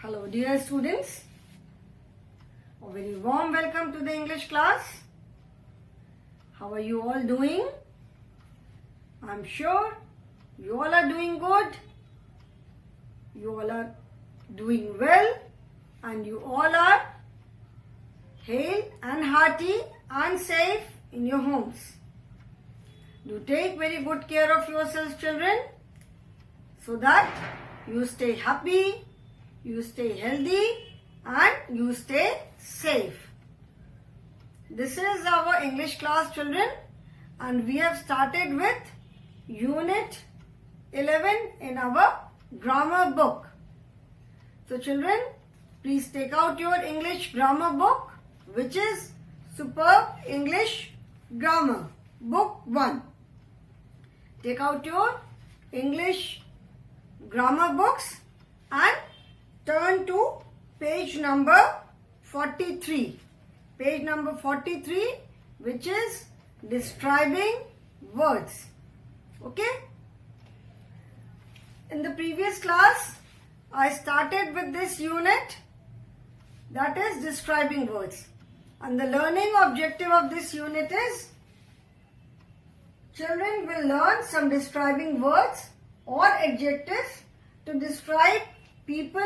Hello dear students, a very warm welcome to the English class. How are you all doing? I'm sure you all are doing good. You all are doing well and you all are hale and hearty and safe in your homes. Do take very good care of yourselves, children, so that you stay happy, you stay healthy and you stay safe. This is our English class, children, and we have started with Unit 11 in our grammar book. So children, please take out your English grammar book, which is Superb English Grammar, Book 1. Take out your English grammar books and turn to page number 43. Page number 43, which is describing words. Okay? In the previous class, I started with this unit, that is describing words. And the learning objective of this unit is children will learn some describing words or adjectives to describe people,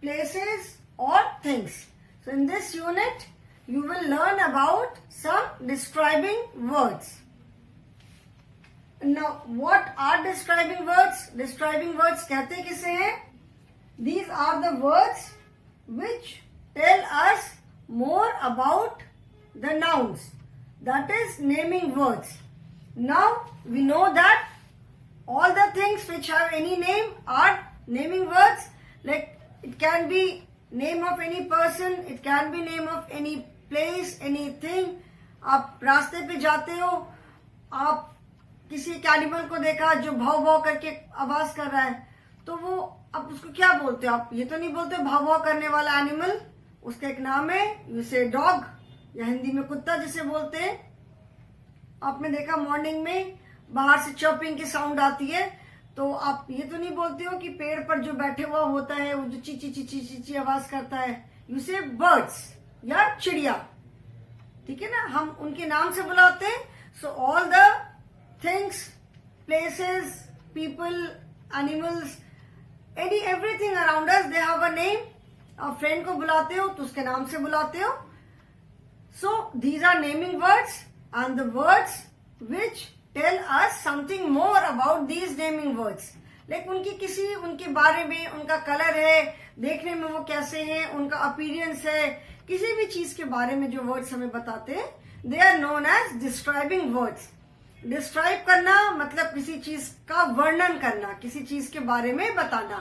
places or things. So in this unit, you will learn about some describing words. Now, what are describing words? Describing words कहते किसे हैं? These are the words which tell us more about the nouns. That is naming words. Now, we know that all the things which have any name are naming words. Like it can be name of any person, it can be name of any place, anything. आप रास्ते पे जाते हो, आप किसी एक animal को देखा जो भाव भाव करके आवाज कर रहा है, तो वो आप उसको क्या बोलते हो? आप ये तो नहीं बोलते भाव भाव करने वाला एनिमल, उसका एक नाम है, यू से डॉग, या हिंदी में कुत्ता जिसे बोलते हैं. आपने देखा मॉर्निंग में बाहर से चर्पिंग की साउंड आती है, तो आप ये तो नहीं बोलते हो कि पेड़ पर जो बैठे हुआ होता है वो जो ची ची ची ची ची ची आवाज करता है, यू से बर्ड्स या चिड़िया. ठीक है ना, हम उनके नाम से बुलाते हैं. So all the things, places, people, animals, everything around us, they have a name. आप फ्रेंड को बुलाते हो तो उसके नाम से बुलाते हो. So these are naming words and the words which tell us something more about these naming words. Like उनके बारे में, उनका कलर है, देखने में वो कैसे हैं, उनका अपीयरेंस है, किसी भी चीज के बारे में जो वर्ड्स हमें बताते हैं, they are known as describing words. Describe करना मतलब किसी चीज का वर्णन करना, किसी चीज के बारे में बताना.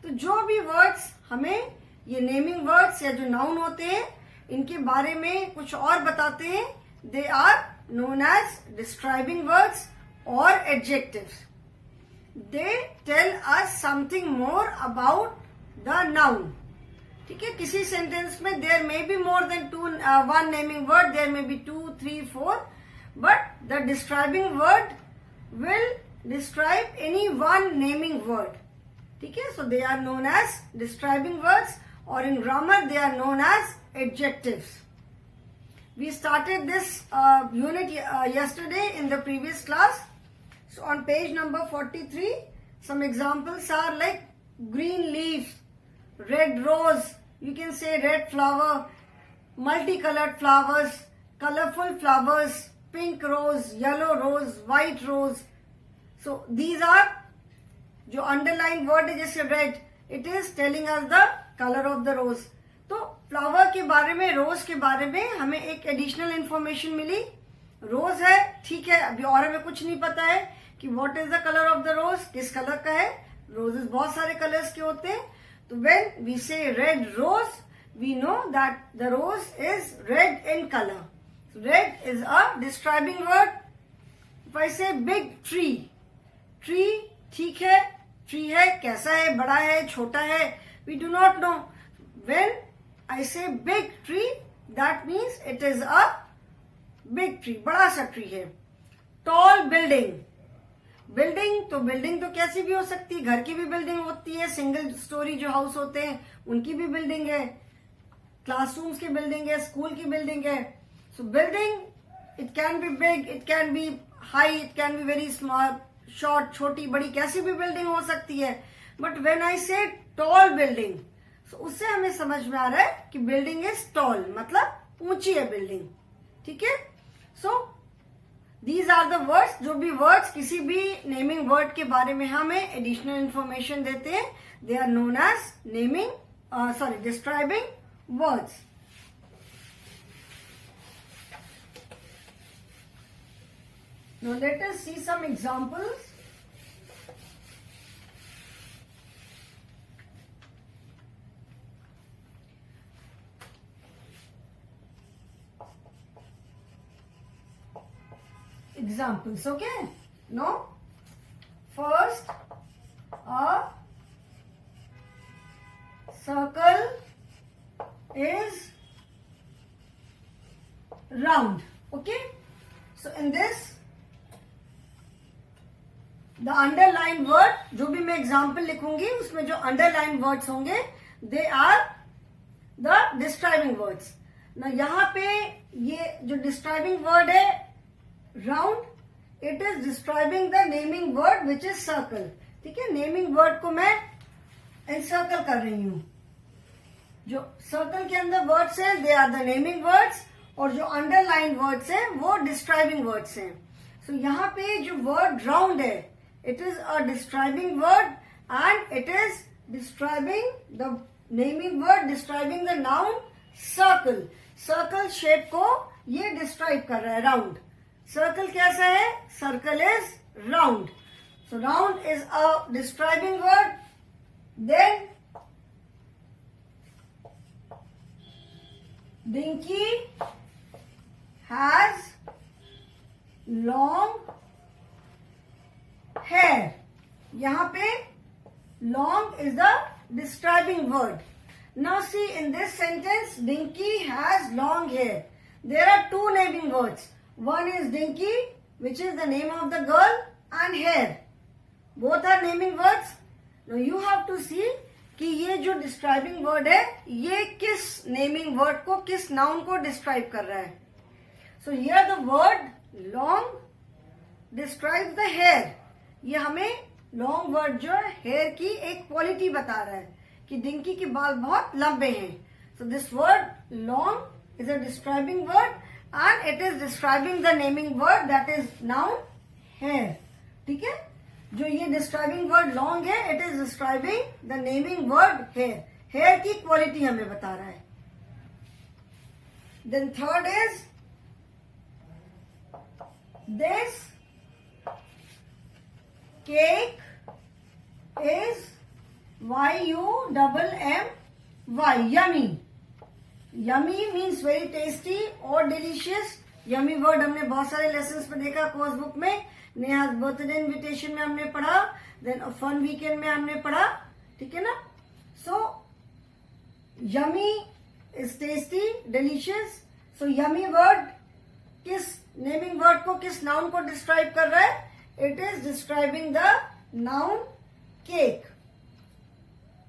तो जो भी वर्ड्स हमें ये नेमिंग वर्ड्स या जो नाउन होते हैं, इनके बारे में कुछ और बताते हैं, they are known as describing words or adjectives. They tell us something more about the noun. ठीक है, किसी सेंटेंस में there may be more than one naming word, there may be 2, 3, 4, but the describing word will describe any one naming word. ठीक है, so they are known as describing words, or in grammar they are known as adjectives. We started this unit yesterday in the previous class. So on page number 43, some examples are like green leaf, red rose, you can say red flower, multicolored flowers, colorful flowers, pink rose, yellow rose, white rose. So these are जो underlined word है जैसे red, it is telling us the color of the rose. तो flower के बारे में, रोज के बारे में हमें एक एडिशनल इंफॉर्मेशन मिली. रोज है, ठीक है, अभी और हमें कुछ नहीं पता है कि what is the colour of the rose, किस कलर का है. रोजेस बहुत सारे कलर्स के होते हैं. तो when we say red rose, we know that the rose is red in colour. Red is a describing word. If I say big tree, tree ठीक है, ट्री है, कैसा है, बड़ा है, छोटा है, we do not know. When I say big tree, that means it is a big tree, बड़ा सा ट्री है. Tall building, बिल्डिंग, तो बिल्डिंग तो कैसी भी हो सकती है, घर की भी बिल्डिंग होती है, सिंगल स्टोरी जो हाउस होते हैं उनकी भी बिल्डिंग है, क्लासरूम्स की बिल्डिंग है, स्कूल की बिल्डिंग है. सो building, it can be big, it can be high, it can be very small, short, छोटी बड़ी कैसी भी बिल्डिंग हो सकती है. बट व्हेन आई से टॉल बिल्डिंग, तो उससे हमें समझ में आ रहा है कि बिल्डिंग इज टॉल, मतलब ऊंची है बिल्डिंग. ठीक है. So these are the words. जो भी वर्ड्स किसी भी नेमिंग वर्ड के बारे में हमें एडिशनल इंफॉर्मेशन देते हैं, they are known as naming describing words. Now let us see some examples. Examples, okay? No? First, a circle is round. Okay? So in this, the underline word, जो भी मैं example लिखूंगी उसमें जो underline words होंगे they are the describing words. ना यहाँ पे ये जो डिस्क्राइबिंग वर्ड है round, it is describing the naming word which is circle. ठीक है. नेमिंग वर्ड को मैं एनसर्कल कर रही हूं. जो सर्कल के अंदर वर्ड्स हैं they are the naming words, और जो अंडरलाइन वर्ड्स हैं वो डिस्क्राइबिंग वर्ड्स हैं. सो यहाँ पे जो वर्ड राउंड है, it is a describing word and it is describing the naming word, describing the noun circle. Circle shape को ये describe कर रहा है round. Circle कैसा है? Circle is round. So round is a describing word. Then Dinky has long hair. यहाँ पे long is the describing word. Now see in this sentence, Dinky has long hair. There are two naming words. One is Dinky, which is the name of the girl, and hair. Both are naming words. Now you have to see कि ये जो describing word है, ये किस naming word को, किस noun को describe कर रहा है. So here the word long describes the hair. ये हमें लॉन्ग वर्ड जो है हेयर की एक क्वालिटी बता रहा है कि डिंकी के बाल बहुत लंबे हैं. So this word long is a describing word and it is describing the naming word that is noun hair. ठीक है. जो ये डिस्क्राइबिंग वर्ड लॉन्ग है, it is describing the naming word hair. Hair की क्वालिटी हमें बता रहा है. Then third is this cake is Y-U-M-M-Y, yummy. Yummy means very tasty or delicious. Yummy word हमने बहुत सारे lessons में देखा कोर्स बुक में. नेहा's बर्थडे इन्विटेशन में हमने पढ़ा, देन फन वीकेंड में हमने पढ़ा. ठीक है ना. सो yummy is tasty, delicious. So yummy word किस नेमिंग वर्ड को, किस नाउन को डिस्क्राइब कर रहा है? It is describing the noun cake.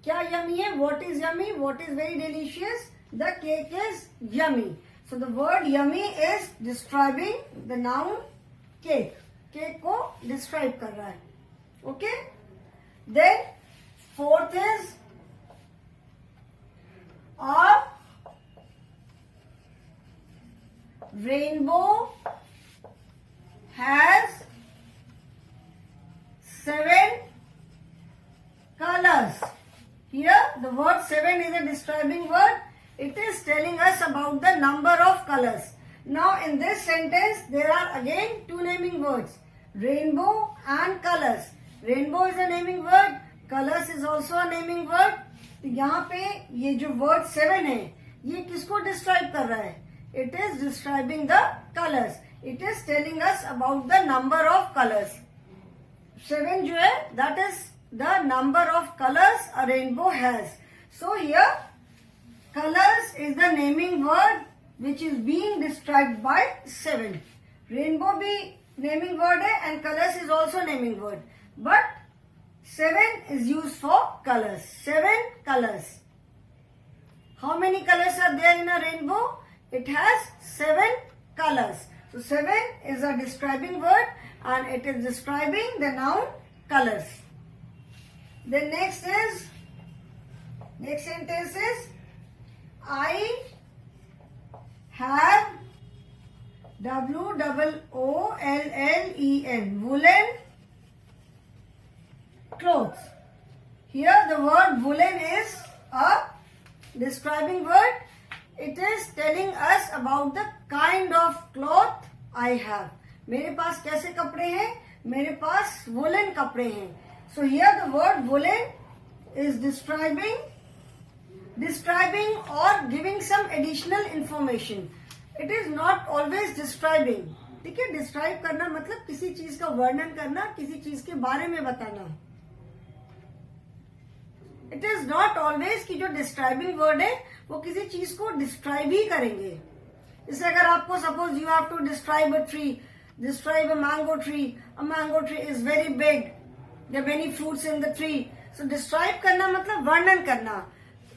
क्या yummy है? What is yummy? What is very delicious? The cake is yummy. So the word yummy is describing the noun cake. Cake को describe कर रहा है. Okay? Then fourth is a rainbow has 7 colors. Here the word 7 is a describing word. It is telling us about the number of colors. Now in this sentence there are again two naming words, rainbow and colors. Rainbow is a naming word, colors is also a naming word. तो यहाँ पे ये जो word 7 है, ये किसको describe कर रहा है? It is describing the colors. It is telling us about the number of colors. 7 जो है, that is the number of colors a rainbow has. So here colors is the naming word which is being described by 7. Rainbow भी naming word है and colors is also naming word. But 7 is used for colors. 7 colors. How many colors are there in a rainbow? It has 7 colors. So 7 is a describing word and it is describing the noun colors. Then next sentence is I have WOOLLEN woolen clothes. Here the word woolen is a describing word. It is telling us about the kind of cloth I have. मेरे पास कैसे कपड़े हैं? मेरे पास woolen कपड़े हैं. So here the word woolen is describing or giving some additional information. It is not always describing. ठीक है, describe करना मतलब किसी चीज का वर्णन करना, किसी चीज के बारे में बताना. इट इज नॉट ऑलवेज कि जो डिस्क्राइबिंग वर्ड है वो किसी चीज को डिस्क्राइब ही करेंगे. जैसे अगर आपको suppose you have to describe a tree, describe a mango tree. A mango tree is very big, there many fruits in the tree. So describe करना मतलब वर्णन करना.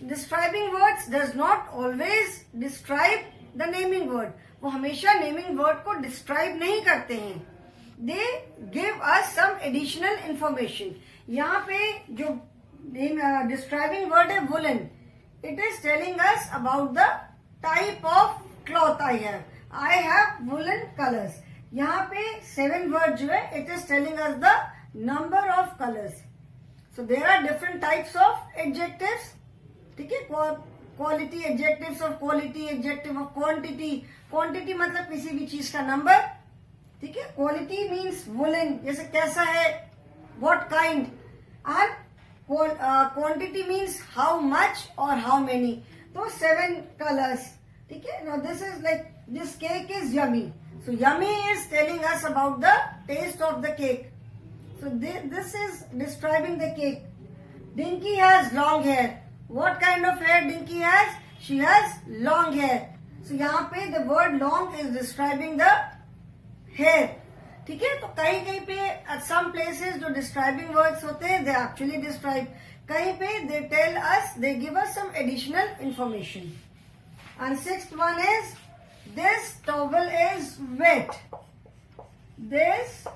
Describing words does not always describe the naming word. वो हमेशा naming word को describe नहीं करते हैं. They give us some additional information. यहाँ पे जो describing word है woolen, it is telling us about the type of cloth I have. I have woolen colors. यहाँ पे 7 word जो है it is telling us the number of colors. So there are different types of adjectives. ठीक है, quality, adjectives of quality, adjective of quantity. Quantity मतलब किसी भी चीज का नंबर. ठीक है, quality means woolen, जैसे कैसा है, what kind. And quantity means how much or how many. So 7 colors. ठीक है. Now this is like, this cake is yummy. So yummy is telling us about the taste of the cake. So this is describing the cake. Dinky has long hair. What kind of hair Dinky has? She has long hair. So यहाँ पे the word long is describing the hair. ठीक है, तो कहीं कहीं पे at some places जो describing words होते हैं they actually describe. कहीं पे they tell us, they give us some additional information. And 6th one is this towel is wet. This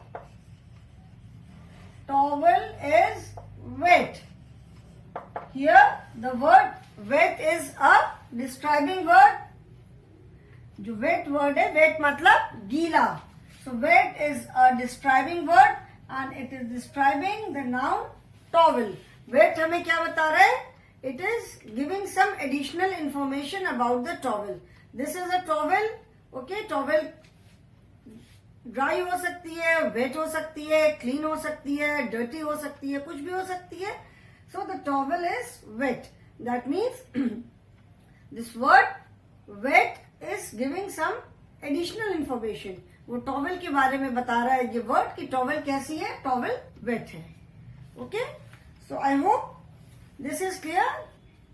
towel is wet. Here the word wet is a describing word. जो wet word है, wet मतलब गीला. So wet is a describing word and it is describing the noun towel. Wet हमें क्या बता रहा है? It is giving some additional information about the towel. This is a towel. Okay, towel dry हो सकती है, wet हो सकती है, clean हो सकती है, dirty हो सकती है, कुछ भी हो सकती है. So the towel is wet. That means this word wet is giving some additional information. वो टॉवल के बारे में बता रहा है ये वर्ड कि टॉवल कैसी है, टॉवल वेट है. Okay, so I hope this is clear.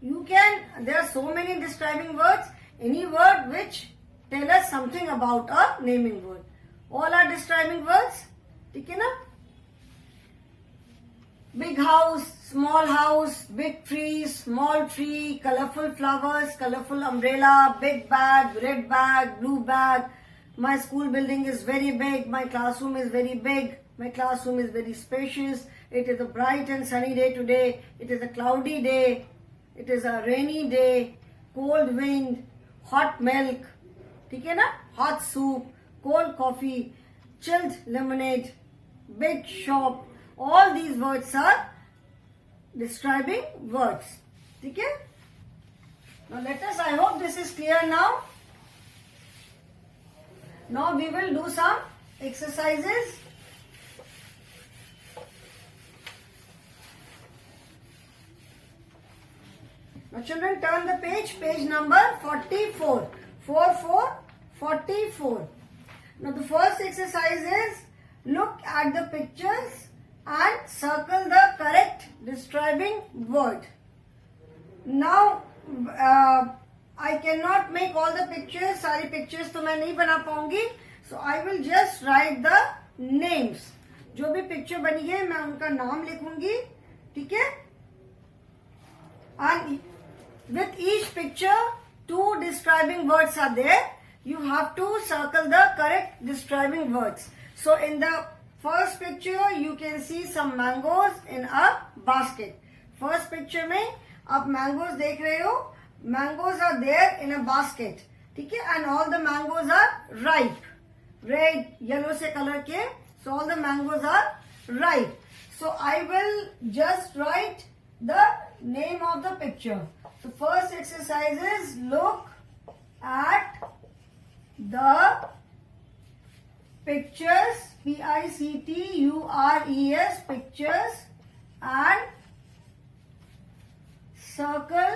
You can, there are so many describing words. Any word which tell us something about a naming word. All are describing words. ठीक है ना. Big house, small house, big tree, small tree, colourful flowers, colourful umbrella, big bag, red bag, blue bag. My school building is very big. My classroom is very big. My classroom is very spacious. It is a bright and sunny day today. It is a cloudy day. It is a rainy day. Cold wind, hot milk. ठीक है ना? Hot soup, cold coffee, chilled lemonade, big shop. All these words are describing words. ठीक है? Now let us, I hope this is clear now. Now we will do some exercises. Now children, turn the page, page number 44. 44. Now the first exercise is look at the pictures and circle the correct describing word. Now I cannot make all the pictures. सारी pictures तो मैं नहीं बना पाऊंगी. So I will just write the names. जो भी picture बनी है मैं उनका नाम लिखूंगी, ठीक है। And with each picture, 2 describing words are there. You have to circle the correct describing words. So in the first picture, you can see some mangoes in a basket. First picture में आप mangoes देख रहे हो. Mangoes are there in a basket. ठीक है? And all the mangoes are ripe. Red, yellow से color के. So all the mangoes are ripe. So I will just write the name of the picture. So first exercise is look at the pictures, pictures, pictures, and circle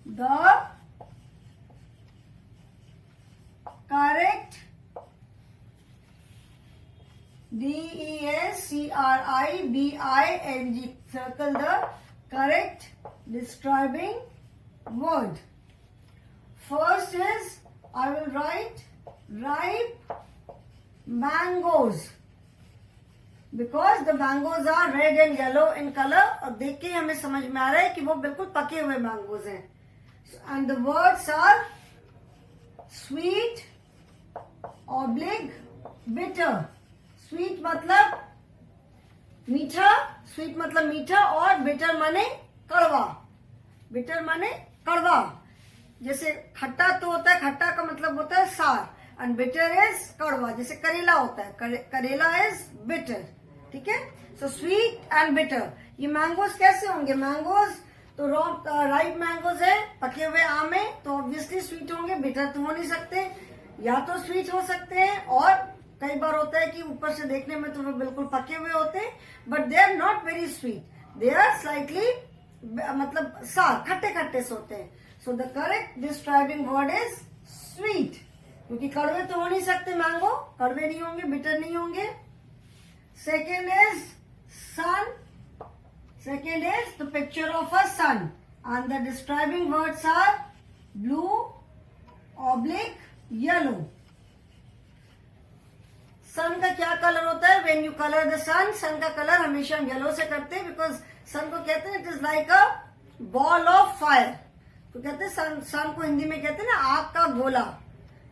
the correct describing, circle the correct describing word. First is I will write ripe mangoes because the mangoes are red and yellow in color. और देख के हमें समझ में आ रहा है कि वो बिल्कुल पके हुए मैंगोज हैं. And the words are sweet, oblique, bitter. Sweet मतलब मीठा, स्वीट मतलब मीठा, और बिटर माने कड़वा. बिटर माने कड़वा. जैसे खट्टा तो होता है, खट्टा का मतलब होता है सार, एंड बिटर इज कड़वा. जैसे करेला होता है, करेला इज बिटर. ठीक है. So sweet and bitter. ये मैंगोज कैसे होंगे? मैंगोज तो राइप मैंगोज है, पके हुए आम है, तो ऑब्वियसली स्वीट होंगे. बिटर तो हो नहीं सकते. या तो स्वीट हो सकते हैं, और कई बार होता है कि ऊपर से देखने में तो वो बिल्कुल पके हुए होते हैं, but they are not very sweet. They are slightly मतलब सार, खट्टे खट्टे से होते हैं. So the correct describing word is sweet, क्योंकि कड़वे तो हो नहीं सकते. मैंगो कड़वे नहीं होंगे, बिटर नहीं होंगे. Second is sun. Second is the picture of a sun, and the describing words are blue, oblique, yellow. Sun का क्या कलर होता है? When you colour the sun, sun का कलर हमेशा हम येलो से करते हैं, बिकॉज सन को कहते हैं it is like a ball of fire. तो कहते हैं सन को हिंदी में कहते हैं ना आग का गोला.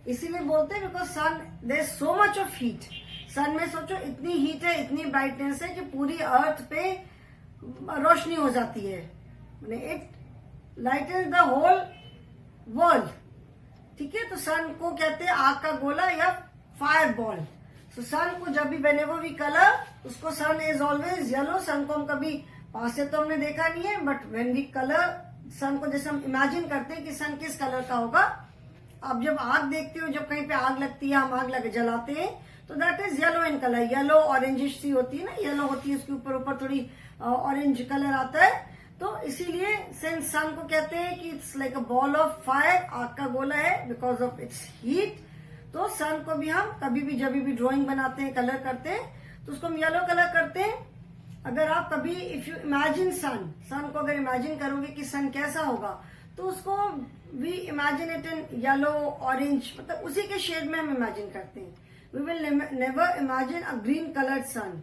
इसीलिए बोलते हैं because sun there is so much of heat. Sun में सोचो इतनी हीट है, इतनी ब्राइटनेस है कि पूरी अर्थ पे रोशनी हो जाती है. It lightens the whole world. ठीक है. तो सन को कहते हैं आग का गोला या फायर बॉल. तो सन को जब भी whenever we color, उसको सन इज ऑलवेज येलो. सन को हम कभी पास से तो हमने देखा नहीं है, बट व्हेन वी कलर सन को, जैसे हम इमेजिन करते हैं कि सन किस कलर का होगा. आप जब आग देखते हो, जब कहीं पे आग लगती है, हम आग लगे जलाते हैं, तो that is yellow in colour. Yellow orangish सी होती है ना, येलो होती है, उसके ऊपर ऊपर थोड़ी ऑरेंज कलर आता है. तो इसीलिए सिंस सन को कहते हैं कि it's like a ball of fire, आग का गोला है, बिकॉज ऑफ इट्स हीट. तो सन को भी हम कभी भी जब भी ड्राइंग बनाते हैं, कलर करते हैं, तो उसको हम येलो कलर करते हैं. अगर आप कभी if you imagine sun, sun को अगर इमेजिन करोगे कि सन कैसा होगा, तो उसको we imagine it in yellow, orange, मतलब उसी के शेड में हम इमेजिन करते हैं. We will never imagine a green coloured sun.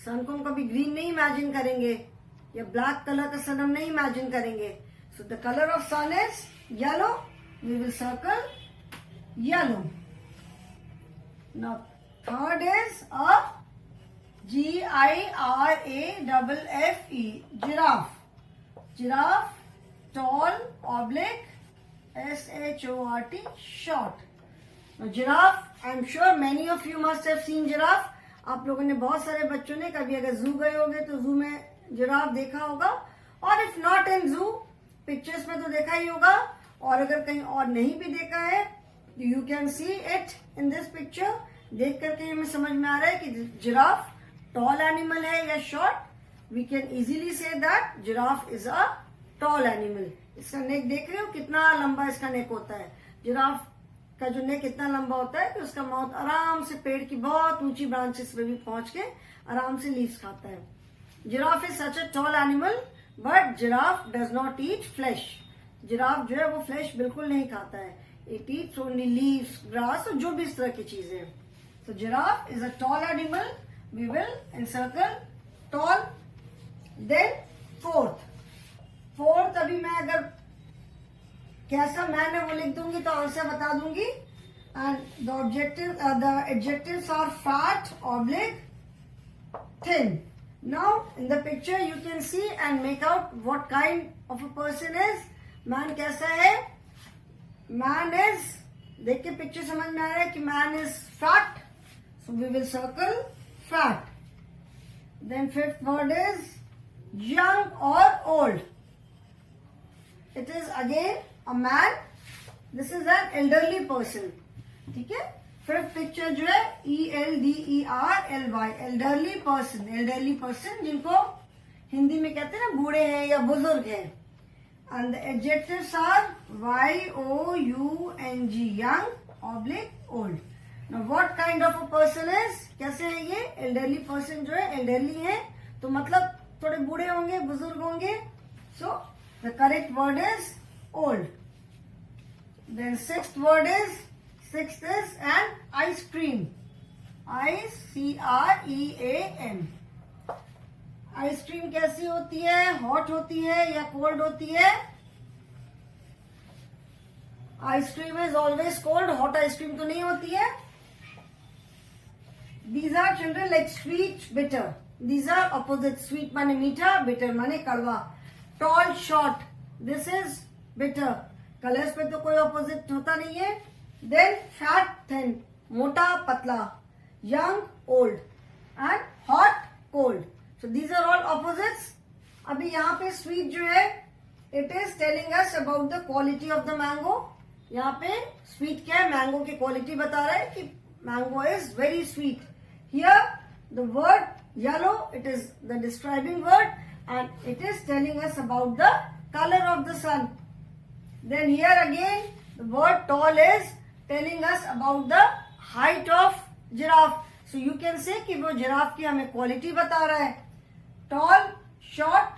Sun को हम कभी ग्रीन नहीं इमेजिन करेंगे, या ब्लैक कलर का सन हम नहीं इमेजिन करेंगे. So the colour of sun is yellow. We will circle yellow. Now, third is a Giraffe. Giraffe. Giraffe, tall, oblique, short. Short. Now, giraffe, I'm sure many of you must have seen giraffe. आप लोगों ने, बहुत सारे बच्चों ने कभी अगर जू गए होंगे तो जू में जिराफ देखा होगा, और इफ नॉट इन जू, पिक्चर्स में तो देखा ही होगा, और अगर कहीं और नहीं भी देखा है, you can see it in this picture. देख करके हमें समझ में आ रहा है कि जिराफ टॉल एनिमल है या short. We can easily say that giraffe is a tall animal. इसका नेक देख रहे हो कितना लंबा इसका नेक होता है. जिराफ का जो नेक इतना लंबा होता है कि उसका माउथ आराम से पेड़ की बहुत ऊंची ब्रांचेस पे भी पहुंच के आराम से लीव्स खाता है. Giraffe is such a tall animal, but giraffe does not eat flash. Giraffe जो है वो फ्लैश बिल्कुल नहीं खाता है. It eats only leaves, grass, और जो भी इस तरह की चीजें. So giraffe is a tall animal. We will encircle tall. Then fourth अभी मैं अगर कैसा मैन है वो लिख दूंगी तो आंसर बता दूंगी. And the adjectives are fat, oblique, thin. Now in the picture you can see and make out what kind of a person is. Man कैसा है? Man is, देख के पिक्चर समझ में आ रहा है कि man is fat, so we will circle fat. Then fifth word is young or old. It is again a man. This is an elderly person. ठीक है. फिफ्थ पिक्चर जो है ELDERLY, elderly person जिनको हिंदी में कहते हैं ना बूढ़े हैं या बुजुर्ग हैं. And the adjectives are YOUNG, young, oblique, old. Now what kind of a person is? कैसे है ये? Elderly person जो है elderly है तो मतलब थोड़े बूढ़े होंगे, बुजुर्ग होंगे. So the correct word is old. Then sixth is an ice cream. ICREAM. Ice cream कैसी होती है? हॉट होती है या कोल्ड होती है? Ice cream is always cold. Hot ice cream तो नहीं होती है. These are children like sweet, bitter. These are opposite. Sweet माने मीठा, bitter माने कड़वा. Tall, short. This is bitter. Colours पे तो कोई ऑपोजिट होता नहीं है. Then fat, thin. मोटा, पतला. Young, old. And hot, cold. So these are all opposites. अभी यहाँ पे sweet जो है, it is telling us about the quality of the mango. यहाँ पे sweet क्या है? Mango की quality बता रहा है कि mango is very sweet. Here the word yellow, it is the describing word and it is telling us about the color of the sun. Then here again the word tall is telling us about the height of giraffe. So you can say कि वो giraffe की हमें quality बता रहा है. Tall, short,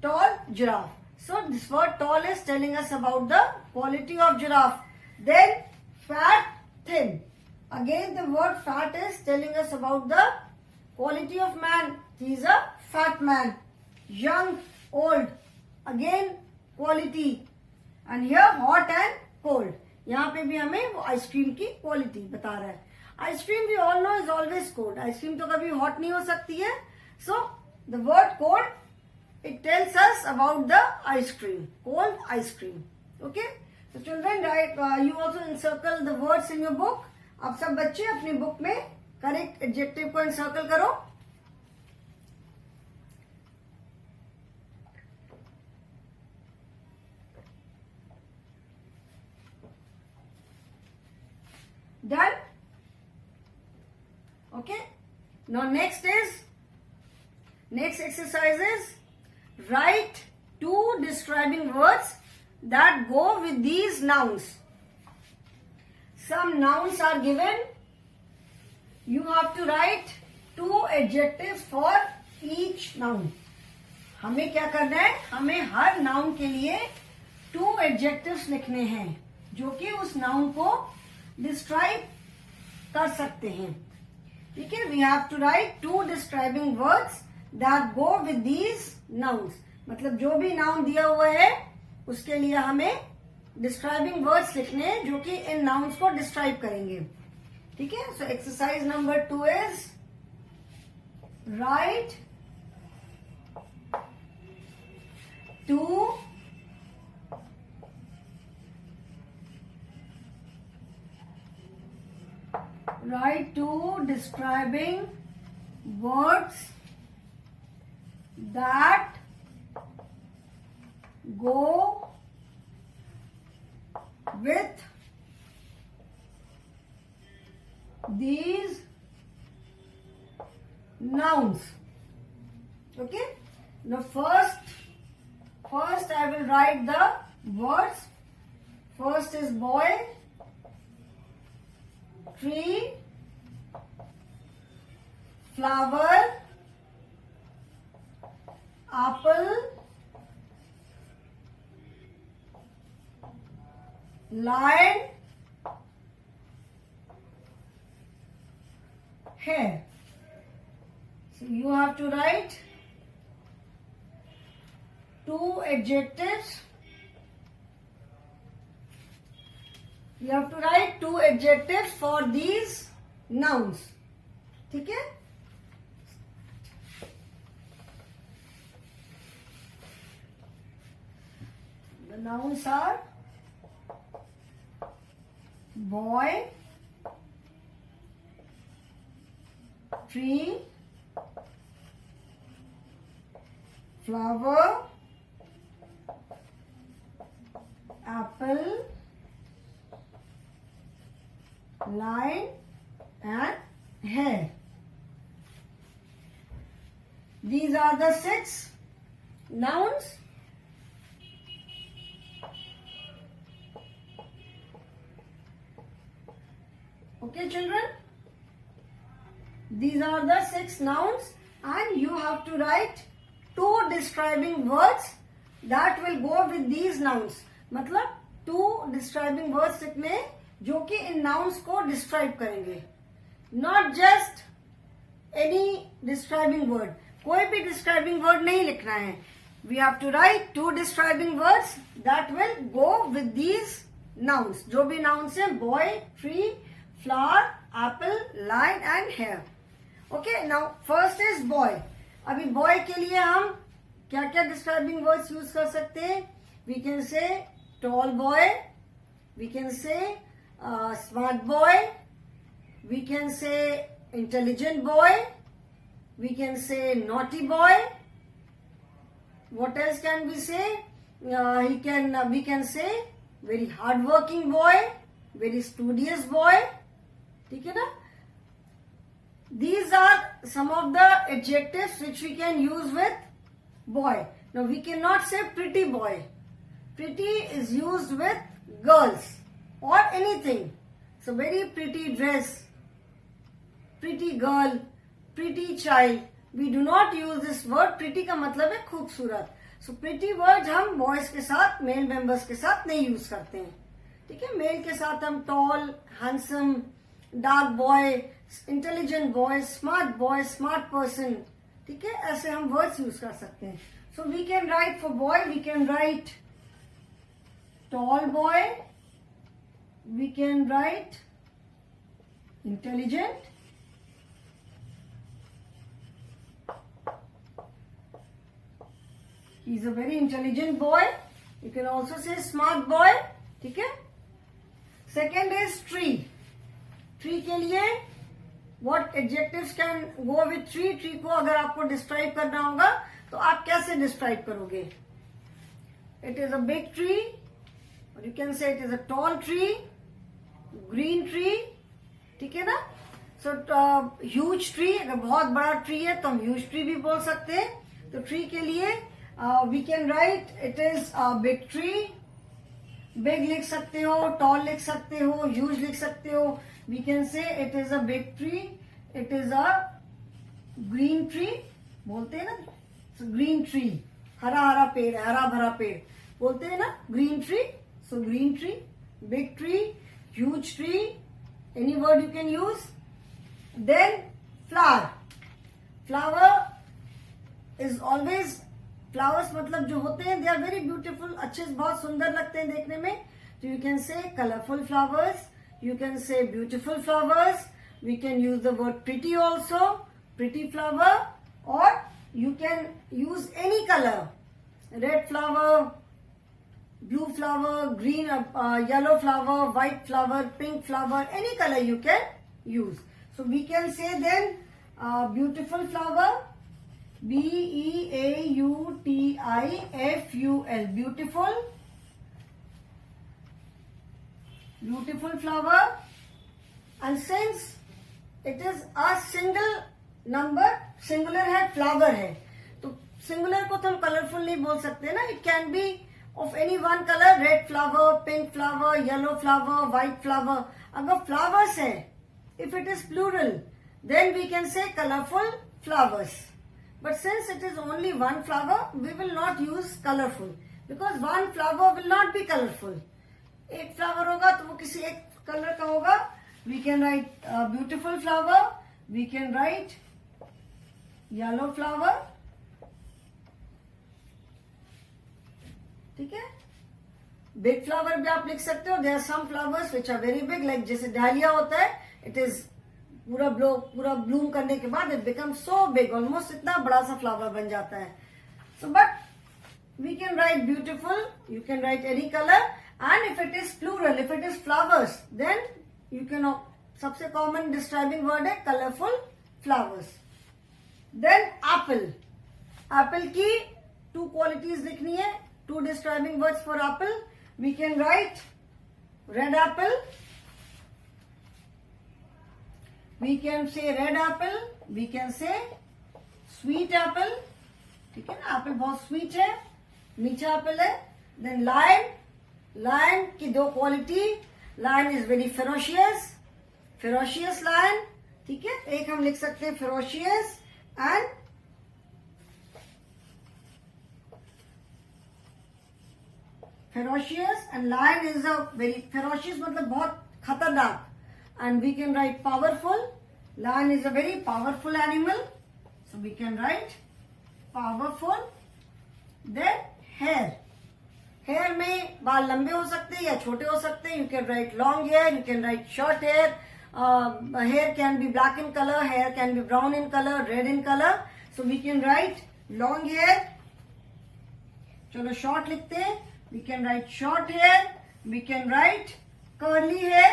tall, giraffe. So this word tall is telling us about the quality of giraffe. Then fat, thin. Again the word fat is telling us about the quality of man. He is a fat man. Young, old. Again quality. And here hot and cold. यहाँ पे भी हमें वो ice cream की quality बता रहा है. Ice cream we all know is always cold. Ice cream तो कभी हॉट नहीं हो सकती है. सो the word cold, it tells us about the ice cream, cold ice cream. Okay, so children, you also encircle the words in your book. आप सब बच्चे अपनी बुक में करेक्ट एडजेक्टिव को encircle करो. Done? Okay, now next exercise is write 2 describing words that go with these nouns. Some nouns are given. You have to write 2 adjectives for each noun. हमें क्या करना है? हमें हर noun के लिए 2 adjectives लिखने हैं जो कि उस noun को describe कर सकते हैं. ठीक है? We have to write 2 describing words that go with these nouns. मतलब जो भी नाउन दिया हुआ है उसके लिए हमें डिस्क्राइबिंग वर्ड्स लिखने हैं जो कि इन नाउन्स को डिस्क्राइब करेंगे. ठीक है? So exercise number 2 is right 2 describing words that go with these nouns. Okay, now first I will write the words. First is boy, tree, flower, apple, lion, hair. So you have to write 2 adjectives. You have to write 2 adjectives for these nouns. ठीक है? The nouns are boy, tree, flower, apple, line and hair. These are the 6 nouns. Okay, children? These are the 6 nouns and you have to write 2 describing words that will go with these nouns. मतलब 2 describing words लिखने जो कि इन nouns को describe करेंगे. Not just any describing word. कोई भी describing word नहीं लिखना है. We have to write 2 describing words that will go with these nouns. जो भी nouns हैं boy, tree, flower, apple, lion and hair. Okay, now first is boy. अभी boy के लिए हम क्या क्या describing words use कर सकते हैं? We can say tall boy. We can say smart boy. We can say intelligent boy. We can say naughty boy. What else can we say? We can say very hardworking boy, very studious boy. ठीक है ना? These are some of the adjectives which we can use with boy. Now we cannot say pretty boy. Pretty is used with girls or anything. So very pretty dress, pretty girl, pretty child. We do not use this word. Pretty का मतलब है खूबसूरत. So pretty word हम boys के साथ, male members के साथ नहीं use करते हैं. ठीक है? Male के साथ हम tall, handsome, dark boy, intelligent boy, smart person. ठीक है? ऐसे हम words use कर सकते हैं. So we can write for boy, we can write tall boy, we can write intelligent, he's a very intelligent boy. You can also say smart boy. ठीक है? Second is tree. Tree के लिए what adjectives can go with tree? Tree को अगर आपको describe करना होगा तो आप कैसे describe करोगे? It is a big tree, or you can say it is a tall tree, green tree. ठीक है ना? So huge tree, अगर बहुत बड़ा tree है तो हम huge tree भी बोल सकते हैं. तो tree के लिए we can write it is a big tree. Big लिख सकते हो, tall लिख सकते हो, huge लिख सकते हो. We can say it is a big tree. It is a green tree. बोलते हैं ना? So green tree. हरा हरा पेड़, हरा भरा पेड़. बोलते हैं ना? Green tree. So green tree, big tree, huge tree. Any word you can use. Then flower. Flower is always, flowers मतलब जो होते हैं they are very beautiful, अच्छे बहुत सुंदर लगते हैं देखने में. So you can say colorful flowers, you can say beautiful flowers, we can use the word pretty also, pretty flower, or you can use any color, red flower, blue flower, green, yellow flower, white flower, pink flower, any color you can use. So we can say then beautiful flower, beautiful, beautiful, beautiful flower. And since it is a single number, singular है, flower है, तो singular को तो हम colorful नहीं बोल सकते ना. It can be of any one color, red flower, pink flower, yellow flower, white flower. अगर flowers है, if it is plural, then we can say colorful flowers. But since it is only one flower, we will not use colorful because one flower will not be colorful. एक flower होगा तो वो किसी एक color का होगा. We can write beautiful flower, we can write yellow flower. ठीक है, बिग फ्लावर भी आप लिख सकते हो. There are some flowers which are very big, like जैसे डालिया होता है, इट इज पूरा ब्लूम करने के बाद it become so big, almost इतना बड़ा सा फ्लावर बन जाता है. So but we can write beautiful, you can write any colour. And if it is plural, if it is flowers, then you can, सबसे कॉमन डिस्क्राइबिंग वर्ड है colourful flowers. Then apple. Apple की 2 qualities लिखनी है, 2 describing words for apple. We can write red apple. We can say red apple. We can say sweet apple. ठीक है ना, Apple बहुत sweet है, मीठा एप्पल है. Then lion. लायन की 2 quality. Lion is very ferocious, ferocious lion. ठीक है, एक हम लिख सकते हैं ferocious and ferocious, and lion is a very ferocious मतलब बहुत खतरनाक. And we can write powerful. Lion is a very powerful animal, so we can write powerful. Then hair. Hair में बाल लंबे हो सकते हैं या छोटे हो सकते हैं. You can write long hair, you can write short hair. Hair can be black in color, hair can be brown in color, red in color. So we can write long hair. चलो short लिखते हैं. We can write short hair. We can write curly hair.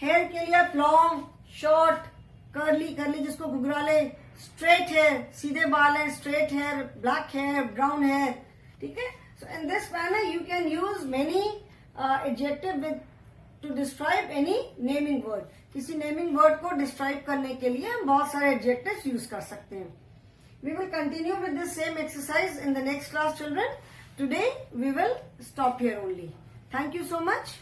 Hair के लिए long, short, curly, curly जिसको घुघराले, straight hair, सीधे बाल हैं, straight hair, black hair, brown hair. ठीक है? So in this manner you can use many adjective with to describe any naming word. किसी naming word को describe करने के लिए हम बहुत सारे adjectives use कर सकते हैं. We will continue with this same exercise in the next class, children. Today we will stop here only. Thank you so much.